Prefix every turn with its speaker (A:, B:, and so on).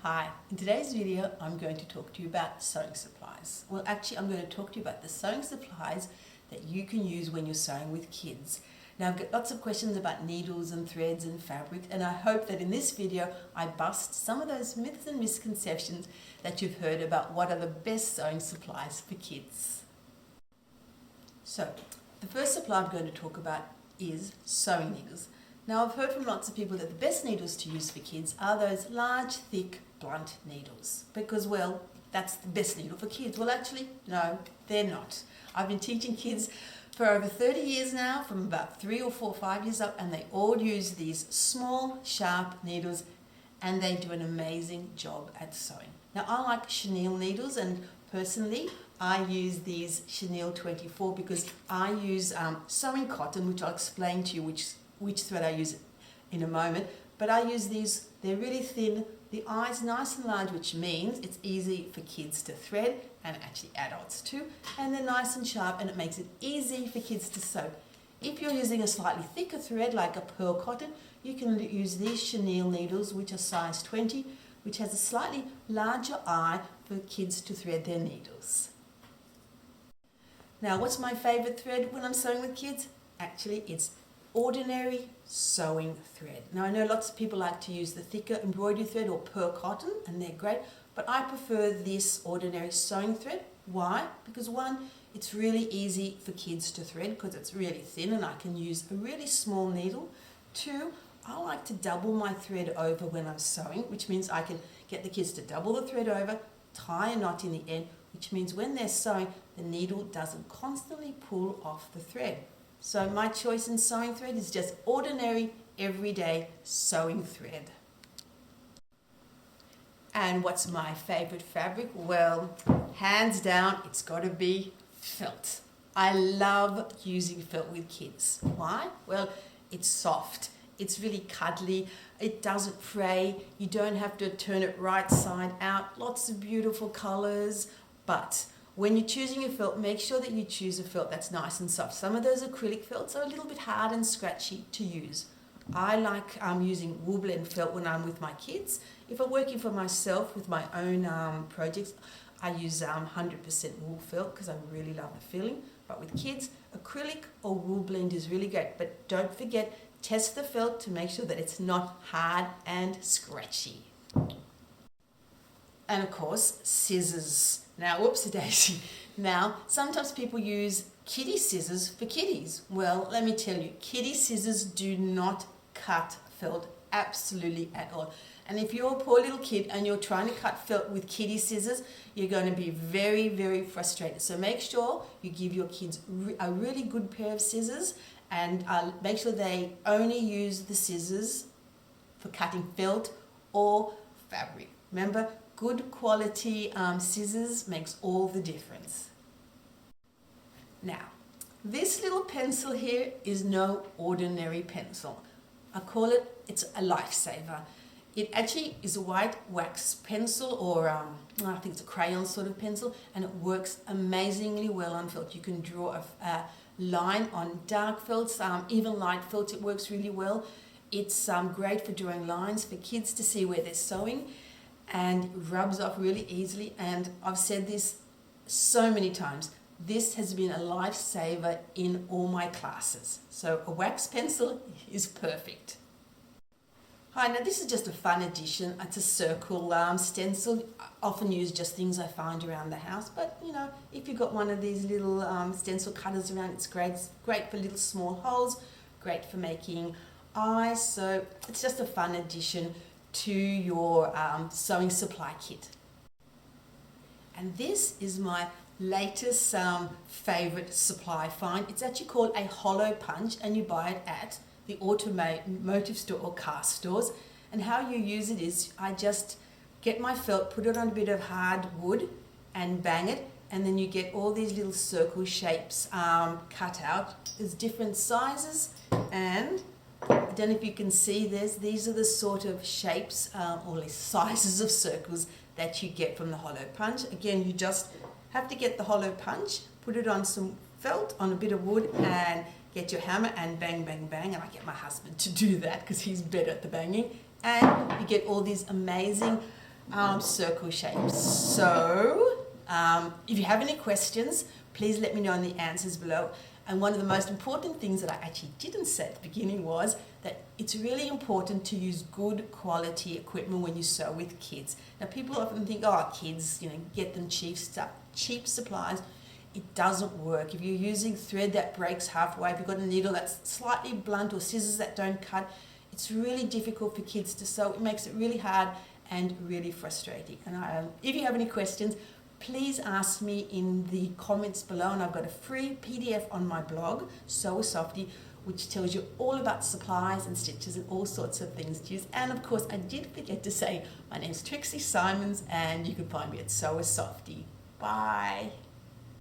A: Hi, in today's video I'm going to talk to you about sewing supplies. Well, actually I'm going to talk to you about the sewing supplies that you can use when you're sewing with kids. Now I've got lots of questions about needles and threads and fabric, and I hope that in this video I bust some of those myths and misconceptions that you've heard about what are the best sewing supplies for kids. So, the first supply I'm going to talk about is sewing needles. Now I've heard from lots of people that the best needles to use for kids are those large, thick, blunt needles because, well, that's the best needle for kids. Well, actually, no, they're not. I've been teaching kids for over 30 years now, from about 3 or 4 or 5 years up, and they all use these small, sharp needles, and they do an amazing job at sewing. Now, I like chenille needles, and personally, I use these chenille 24 because I use sewing cotton, which I'll explain to you which thread I use in a moment. But I use these, they're really thin, the eye's nice and large, which means it's easy for kids to thread, and actually adults too, and they're nice and sharp, and it makes it easy for kids to sew. If you're using a slightly thicker thread like a pearl cotton, you can use these chenille needles, which are size 20, which has a slightly larger eye for kids to thread their needles. Now, what's my favorite thread when I'm sewing with kids? Actually, it's ordinary sewing thread. Now, I know lots of people like to use the thicker embroidery thread or pearl cotton, and they're great, but I prefer this ordinary sewing thread. Why? Because one, it's really easy for kids to thread because it's really thin and I can use a really small needle. Two, I like to double my thread over when I'm sewing, which means I can get the kids to double the thread over, tie a knot in the end, which means when they're sewing, the needle doesn't constantly pull off the thread. So my choice in sewing thread is just ordinary, everyday sewing thread. And what's my favorite fabric? Well, hands down, it's got to be felt. I love using felt with kids. Why? Well, it's soft. It's really cuddly. It doesn't fray. You don't have to turn it right side out. Lots of beautiful colors. But when you're choosing your felt, make sure that you choose a felt that's nice and soft. Some of those acrylic felts are a little bit hard and scratchy to use. I like using wool blend felt when I'm with my kids. If I'm working for myself with my own projects, I use 100% wool felt because I really love the feeling. But with kids, acrylic or wool blend is really great. But don't forget, test the felt to make sure that it's not hard and scratchy. And of course, scissors. Now, whoopsie-daisy. Now, sometimes people use kiddie scissors for kiddies. Well, let me tell you, kiddie scissors do not cut felt absolutely at all. And if you're a poor little kid and you're trying to cut felt with kiddie scissors, you're going to be very, very frustrated. So make sure you give your kids a really good pair of scissors, and make sure they only use the scissors for cutting felt or fabric. Remember, good quality scissors makes all the difference. Now, this little pencil here is no ordinary pencil. I call it, it's a lifesaver. It actually is a white wax pencil, or I think it's a crayon sort of pencil, and it works amazingly well on felt. You can draw a line on dark felts, even light felts, it works really well. It's great for drawing lines for kids to see where they're sewing, and rubs off really easily. And I've said this so many times, this has been a lifesaver in all my classes. So a wax pencil is perfect. Hi, now this is just a fun addition. It's a circle stencil. I often use just things I find around the house, but you know, if you've got one of these little stencil cutters around, it's great. It's great for little small holes, great for making eyes. So it's just a fun addition to your sewing supply kit. And this is my latest favorite supply find. It's actually called a hollow punch, and you buy it at the automotive store or car stores. And how you use it is, I just get my felt, put it on a bit of hard wood and bang it, and then you get all these little circle shapes cut out. There's different sizes, and I don't know if you can see this, these are the sort of shapes or sizes of circles that you get from the hollow punch. Again, you just have to get the hollow punch, put it on some felt, on a bit of wood, and get your hammer and bang, bang, bang. And I get my husband to do that because he's better at the banging. And you get all these amazing circle shapes. So if you have any questions, please let me know in the answers below. And one of the most important things that I actually didn't say at the beginning was that it's really important to use good quality equipment when you sew with kids. Now people often think, oh, kids, get them cheap stuff, cheap supplies. It doesn't work. If you're using thread that breaks halfway, if you've got a needle that's slightly blunt or scissors that don't cut, it's really difficult for kids to sew. It makes it really hard and really frustrating. And if you have any questions, please ask me in the comments below, and I've got a free PDF on my blog, Sew with Softy, which tells you all about supplies and stitches and all sorts of things to use. And of course, I did forget to say, my name's Trixie Simons, and you can find me at Sew with Softy. Bye.